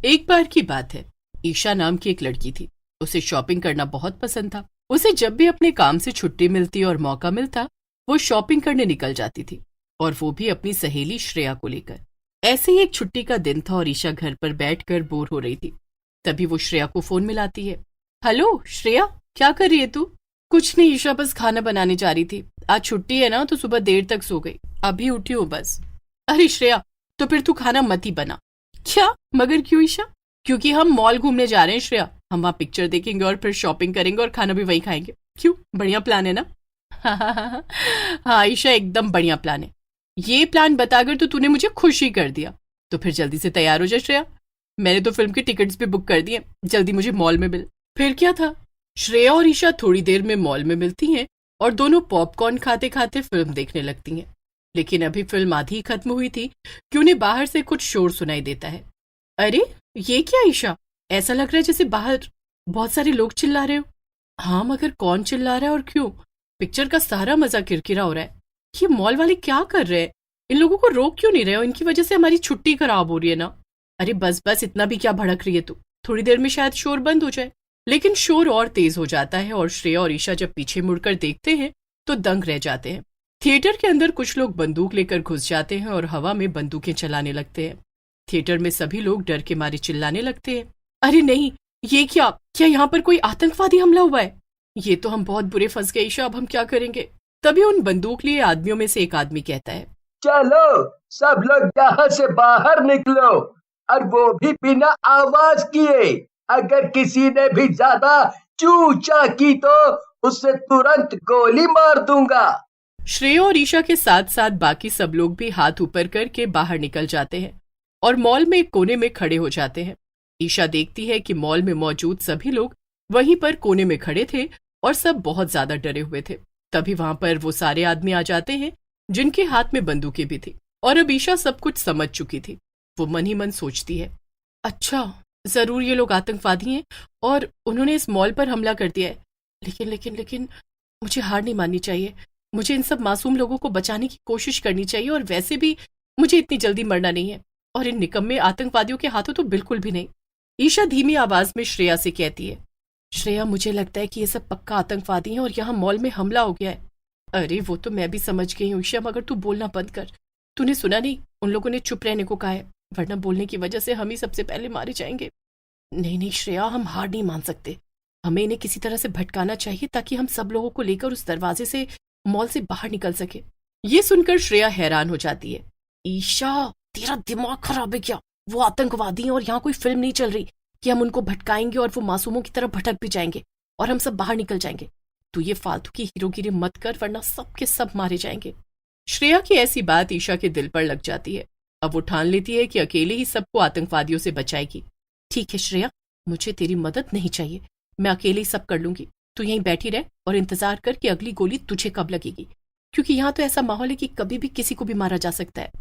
एक बार की बात है। ईशा नाम की एक लड़की थी। उसे शॉपिंग करना बहुत पसंद था। उसे जब भी अपने काम से छुट्टी मिलती और मौका मिलता, वो शॉपिंग करने निकल जाती थी, और वो भी अपनी सहेली श्रेया को लेकर। ऐसे ही एक छुट्टी का दिन था और ईशा घर पर बैठकर बोर हो रही थी। तभी वो श्रेया को फोन मिलाती है। हेलो श्रेया, क्या कर रही है तू? कुछ नहीं ईशा, बस खाना बनाने जा रही थी। आज छुट्टी है ना, तो सुबह देर तक सो गई, अभी उठी हूँ बस। अरे श्रेया, तो फिर तू खाना मत ही बना। क्या? मगर क्यों ईशा? क्योंकि हम मॉल घूमने जा रहे हैं श्रेया। हम वहां पिक्चर देखेंगे और फिर शॉपिंग करेंगे और खाना भी वहीं खाएंगे। क्यों, बढ़िया प्लान है ना? हाँ ईशा, एकदम बढ़िया प्लान है। ये प्लान बताकर तो तूने मुझे खुश ही कर दिया। तो फिर जल्दी से तैयार हो जा श्रेया। मैंने तो फिल्म की टिकट्स भी बुक कर दिए। जल्दी मुझे मॉल में मिल। फिर क्या था, श्रेया और ईशा थोड़ी देर में मॉल में मिलती हैं और दोनों पॉपकॉर्न खाते खाते फिल्म देखने लगती हैं। लेकिन अभी फिल्म आधी ही खत्म हुई थी कि उन्हें बाहर से कुछ शोर सुनाई देता है। अरे ये क्या ईशा, ऐसा लग रहा है जैसे बाहर बहुत सारे लोग चिल्ला रहे हो। हाँ, मगर कौन चिल्ला रहा है और क्यों? पिक्चर का सारा मजा किरकिरा हो रहा है। ये मॉल वाले क्या कर रहे हैं? इन लोगों को रोक क्यों नहीं रहे हो? इनकी वजह से हमारी छुट्टी खराब हो रही है ना। अरे बस बस, इतना भी क्या भड़क रही है तू? थोड़ी देर में शायद शोर बंद हो जाए। लेकिन शोर और तेज हो जाता है और श्रेया और ईशा जब पीछे मुड़कर देखते हैं तो दंग रह जाते हैं। थिएटर के अंदर कुछ लोग बंदूक लेकर घुस जाते हैं और हवा में बंदूकें चलाने लगते हैं। थिएटर में सभी लोग डर के मारे चिल्लाने लगते हैं। अरे नहीं, ये क्या क्या यहाँ पर कोई आतंकवादी हमला हुआ है? ये तो हम बहुत बुरे फंस गए ईशा, अब हम क्या करेंगे? तभी उन बंदूक लिए आदमियों में से एक आदमी कहता है, चलो सब लोग यहाँ से बाहर निकलो, और वो भी बिना आवाज किए। अगर किसी ने भी ज्यादा चू चा की तो उससे तुरंत गोली मार दूंगा। श्रेया और ईशा के साथ साथ बाकी सब लोग भी हाथ ऊपर करके बाहर निकल जाते हैं और मॉल में एक कोने में खड़े हो जाते हैं। ईशा देखती है कि मॉल में मौजूद सभी लोग वहीं पर कोने में खड़े थे और सब बहुत ज्यादा डरे हुए थे। तभी वहां पर वो सारे आदमी आ जाते हैं जिनके हाथ में बंदूकें भी थी, और अब ईशा सब कुछ समझ चुकी थी। वो मन ही मन सोचती है, अच्छा जरूर ये लोग आतंकवादी हैं और उन्होंने इस मॉल पर हमला कर दिया है। लेकिन लेकिन लेकिन मुझे हार नहीं माननी चाहिए। मुझे इन सब मासूम लोगों को बचाने की कोशिश करनी चाहिए, और वैसे भी मुझे इतनी जल्दी मरना नहीं है, और इन निकम्मे आतंकवादियों के हाथों तो बिल्कुल भी नहीं। ईशा धीमी आवाज में श्रेया से कहती है, श्रेया मुझे लगता है कि ये सब पक्का आतंकवादी हैं और यहाँ मॉल में हमला हो गया है। अरे वो तो मैं भी समझ गई हूँ ईशा, मगर तू बोलना बंद कर। तूने सुना नहीं, उन लोगों ने चुप रहने को कहा है, वरना बोलने की वजह से हम ही सबसे पहले मारे जाएंगे। नहीं नहीं श्रेया, हम हार नहीं मान सकते। हमें इन्हें किसी तरह से भटकाना चाहिए ताकि हम सब लोगों को लेकर उस दरवाजे से मॉल से बाहर निकल सके। ये सुनकर श्रेया हैरान हो जाती है। ईशा, तेरा दिमाग खराब है क्या? वो आतंकवादी हैं और यहाँ कोई फिल्म नहीं चल रही कि हम उनको भटकाएंगे और वो मासूमों की तरफ भटक भी जाएंगे और हम सब बाहर निकल जाएंगे। तू ये फालतू की हीरोगिरी मत कर, वरना सब के सब मारे जाएंगे। श्रेया की ऐसी बात ईशा के दिल पर लग जाती है। अब वो ठान लेती है कि अकेले ही सबको आतंकवादियों से बचाएगी। ठीक है श्रेया, मुझे तेरी मदद नहीं चाहिए, मैं अकेले ही सब कर लूंगी। तू यहीं बैठी रह और इंतजार कर कि अगली गोली तुझे कब लगेगी, क्योंकि यहाँ तो ऐसा माहौल है कि कभी भी किसी को भी मारा जा सकता है।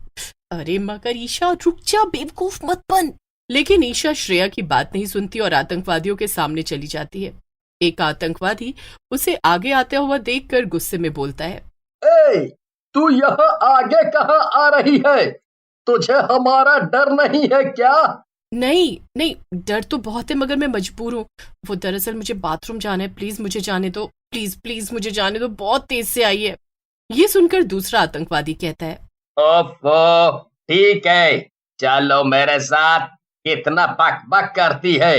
अरे मगर ईशा, रुक जा, बेवकूफ मत बन। लेकिन ईशा श्रेया की बात नहीं सुनती और आतंकवादियों के सामने चली जाती है। एक आतंकवादी उसे आगे आता हुआ देखकर गुस्से में बोलता है, ए, तू यहाँ आगे कहाँ आ रही है? तुझे हमारा डर नहीं है क्या? नहीं नहीं, डर तो बहुत है, मगर मैं मजबूर हूँ। वो दरअसल मुझे बाथरूम जाना है, प्लीज मुझे जाने दो, प्लीज प्लीज मुझे जाने दो, बहुत तेज से आई है। ये सुनकर दूसरा आतंकवादी कहता है, ओफो, ठीक है, चलो मेरे साथ। कितना बक बक करती है,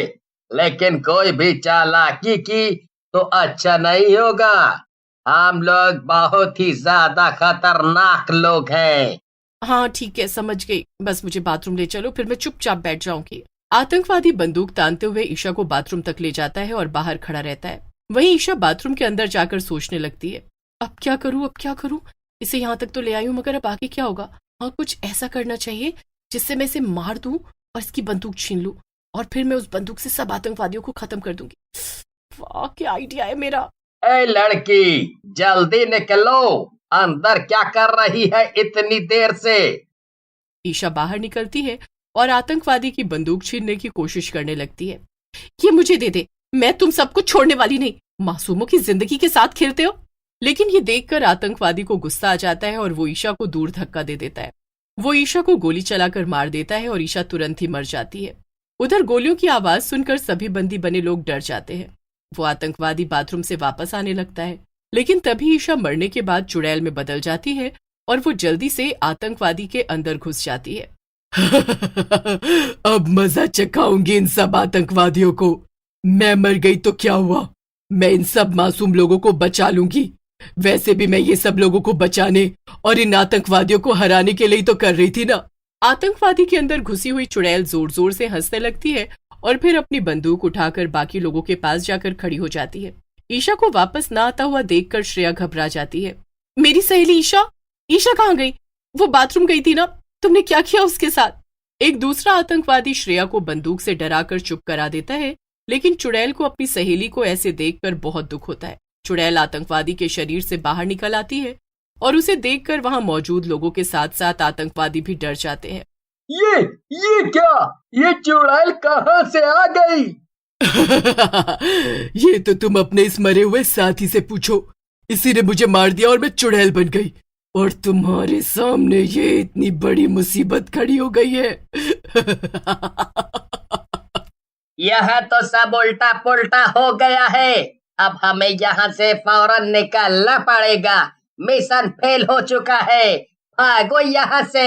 लेकिन कोई भी चालाकी की तो अच्छा नहीं होगा। हम लोग बहुत ही ज्यादा खतरनाक लोग हैं। हाँ ठीक है, समझ गई, बस मुझे बाथरूम ले चलो, फिर मैं चुपचाप बैठ जाऊंगी। आतंकवादी बंदूक तानते हुए ईशा को बाथरूम तक ले जाता है और बाहर खड़ा रहता है। वहीं ईशा बाथरूम के अंदर जाकर सोचने लगती है, अब क्या करूं, अब क्या करूं? इसे यहाँ तक तो ले आई हूं, मगर अब आगे क्या होगा? हाँ, कुछ ऐसा करना चाहिए जिससे मैं इसे मार दूं और इसकी बंदूक छीन लूं, और फिर मैं उस बंदूक से सब आतंकवादियों को खत्म कर दूंगी। वाह, क्या आइडिया है मेरा। ए लड़की, जल्दी निकलो, अंदर क्या कर रही है इतनी देर से? ईशा बाहर निकलती है और आतंकवादी की बंदूक छीनने की कोशिश करने लगती है। ये मुझे दे दे, मैं तुम सबको छोड़ने वाली नहीं, मासूमों की जिंदगी के साथ खेलते हो। लेकिन ये देखकर आतंकवादी को गुस्सा आ जाता है और वो ईशा को दूर धक्का दे देता है। वो ईशा को गोली चलाकर मार देता है और ईशा तुरंत ही मर जाती है। उधर गोलियों की आवाज सुनकर सभी बंदी बने लोग डर जाते हैं। वो आतंकवादी बाथरूम से वापस आने लगता है, लेकिन तभी ईशा मरने के बाद चुड़ैल में बदल जाती है और वो जल्दी से आतंकवादी के अंदर घुस जाती है। अब मजा चखाऊंगी इन सब आतंकवादियों को। मैं मर गई तो क्या हुआ, मैं इन सब मासूम लोगों को बचा लूंगी। वैसे भी मैं ये सब लोगों को बचाने और इन आतंकवादियों को हराने के लिए तो कर रही थी ना। आतंकवादी के अंदर घुसी हुई चुड़ैल जोर जोर से हंसने लगती है और फिर अपनी बंदूक उठाकर बाकी लोगों के पास जाकर खड़ी हो जाती है। ईशा को वापस ना आता हुआ देखकर श्रेया घबरा जाती है। मेरी सहेली ईशा, ईशा कहाँ गई? वो बाथरूम गई थी ना, तुमने क्या किया उसके साथ? एक दूसरा आतंकवादी श्रेया को बंदूक से डराकर चुप करा देता है, लेकिन चुड़ैल को अपनी सहेली को ऐसे देखकर बहुत दुख होता है। चुड़ैल आतंकवादी के शरीर से बाहर निकल आती है और उसे देखकर वहां मौजूद लोगों के साथ साथ आतंकवादी भी डर जाते हैं। ये क्या? ये चुड़ैल कहाँ से आ गई? ये तो तुम अपने इस मरे हुए साथी से पूछो। इसी ने मुझे मार दिया और मैं चुड़ैल बन गई, और तुम्हारे सामने ये इतनी बड़ी मुसीबत खड़ी हो गई है। यह तो सब उल्टा पुल्टा हो गया है। अब हमें यहाँ से फौरन निकलना पड़ेगा। मिशन फेल हो चुका है। भागो यहाँ से।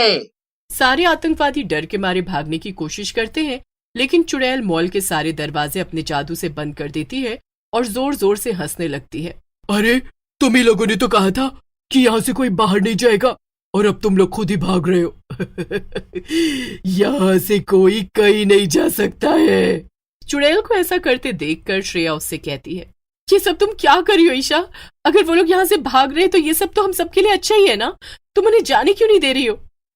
सारे आतंकवादी डर के मारे भागने की कोशिश करते हैं, लेकिन चुड़ैल मॉल के सारे दरवाजे अपने जादू से बंद कर देती है और जोर जोर से हंसने लगती है। अरे, तुम ही लोगों ने तो कहा था कि यहाँ से कोई बाहर नहीं जाएगा, और अब तुम लोग खुद ही भाग रहे हो। यहाँ से कोई कहीं नहीं जा सकता है। चुड़ैल को ऐसा करते देखकर श्रेया उससे कहती है, ये सब तुम क्या कर रही हो ईशा? अगर वो लोग यहाँ से भाग रहे तो ये सब तो हम सबके लिए अच्छा ही है ना, तुम उन्हें जाने क्यों नहीं दे रही हो?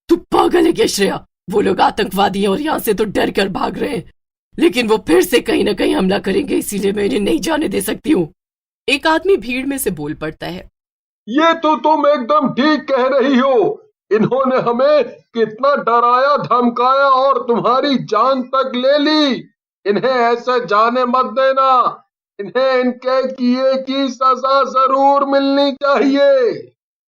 तू पागल है क्या श्रेया? वो लोग आतंकवादी हैं और यहाँ से तो डर कर भाग रहे हैं, लेकिन वो फिर से कहीं ना कहीं हमला करेंगे, इसीलिए मैं इन्हें नहीं जाने दे सकती हूँ। एक आदमी भीड़ में से बोल पड़ता है, ये तो तुम एकदम ठीक कह रही हो। इन्होंने हमें कितना डराया धमकाया और तुम्हारी जान तक ले ली। इन्हें ऐसे जाने मत देना। इन्हें इनके किए की सजा जरूर मिलनी चाहिए।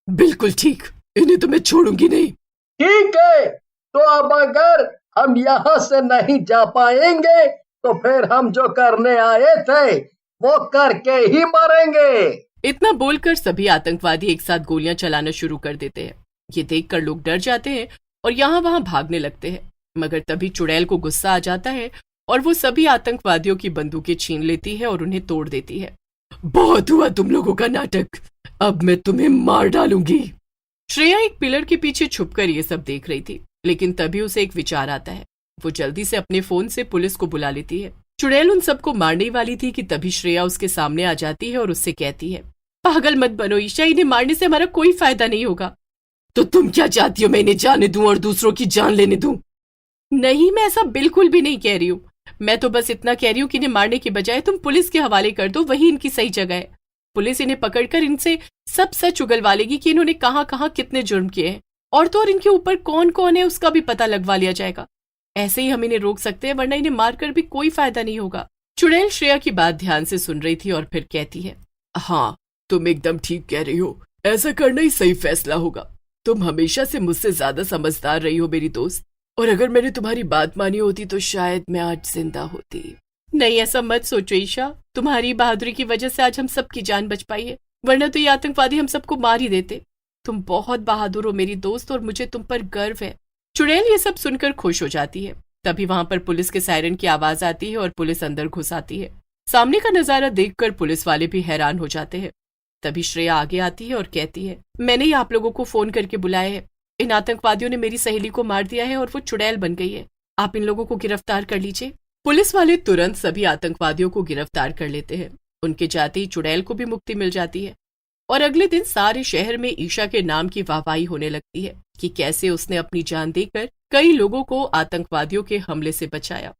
बिल्कुल ठीक, इन्हें तो मैं छोड़ूंगी नहीं। ठीक है, तो अब अगर हम यहाँ से नहीं जा पाएंगे तो फिर हम जो करने आए थे वो करके ही मरेंगे। इतना बोलकर सभी आतंकवादी एक साथ गोलियां चलाना शुरू कर देते हैं। ये देखकर लोग डर जाते हैं और यहाँ वहां भागने लगते हैं, मगर तभी चुड़ैल को गुस्सा आ जाता है और वो सभी आतंकवादियों की बंदूकें छीन लेती है और उन्हें तोड़ देती है। बहुत हुआ तुम लोगों का नाटक, अब मैं तुम्हें मार डालूंगी। श्रेया एक पिलर के पीछे छुपकर ये सब देख रही थी, लेकिन तभी उसे एक विचार आता है। वो जल्दी से अपने फोन से पुलिस को बुला लेती है। चुड़ैल उन सबको मारने वाली थी कि तभी श्रेया उसके सामने आ जाती है और उससे कहती है, पागल मत बनो ईशा, इन्हें मारने से हमारा कोई फायदा नहीं होगा। तो तुम क्या चाहती हो, मैं इन्हें जाने दूं और दूसरों की जान लेने दूं? नहीं, मैं ऐसा बिल्कुल भी नहीं कह रही हूँ। मैं तो बस इतना कह रही हूँ कि इन्हें मारने के बजाय तुम पुलिस के हवाले कर दो, वही इनकी सही जगह है। पुलिस इन्हें पकड़कर इनसे सब सच उगलवा लेगी कि इन्होंने कहाँ कहाँ कितने जुर्म किए हैं, और तो और इनके ऊपर कौन कौन है उसका भी पता लगवा लिया जाएगा। ऐसे ही हम इन्हें रोक सकते हैं, वरना इन्हें मारकर भी कोई फायदा नहीं होगा। चुड़ैल श्रेया की बात ध्यान से सुन रही थी और फिर कहती है, हाँ तुम एकदम ठीक कह रही हो, ऐसा करना ही सही फैसला होगा। तुम हमेशा से मुझसे ज्यादा समझदार रही हो मेरी दोस्त, और अगर मैंने तुम्हारी बात मानी होती तो शायद मैं आज जिंदा होती। नहीं, ऐसा मत सोचो ईशा, तुम्हारी बहादुरी की वजह से आज हम सबकी जान बच पाई है, वरना तो ये आतंकवादी हम सबको मार ही देते। तुम बहुत बहादुर हो मेरी दोस्त, और मुझे तुम पर गर्व है। चुड़ैल ये सब सुनकर खुश हो जाती है। तभी वहां पर पुलिस के सायरन की आवाज आती है और पुलिस अंदर घुस आती है। सामने का नजारा देखकर पुलिस वाले भी हैरान हो जाते हैं। तभी श्रेया आगे आती है और कहती है, मैंने ही आप लोगों को फोन करके बुलाया है। इन आतंकवादियों ने मेरी सहेली को मार दिया है और वो चुड़ैल बन गई है। आप इन लोगों को गिरफ्तार कर लीजिए। पुलिस वाले तुरंत सभी आतंकवादियों को गिरफ्तार कर लेते हैं। उनके जाते ही चुड़ैल को भी मुक्ति मिल जाती है, और अगले दिन सारे शहर में ईशा के नाम की वाहवाही होने लगती है कि कैसे उसने अपनी जान देकर कई लोगों को आतंकवादियों के हमले से बचाया।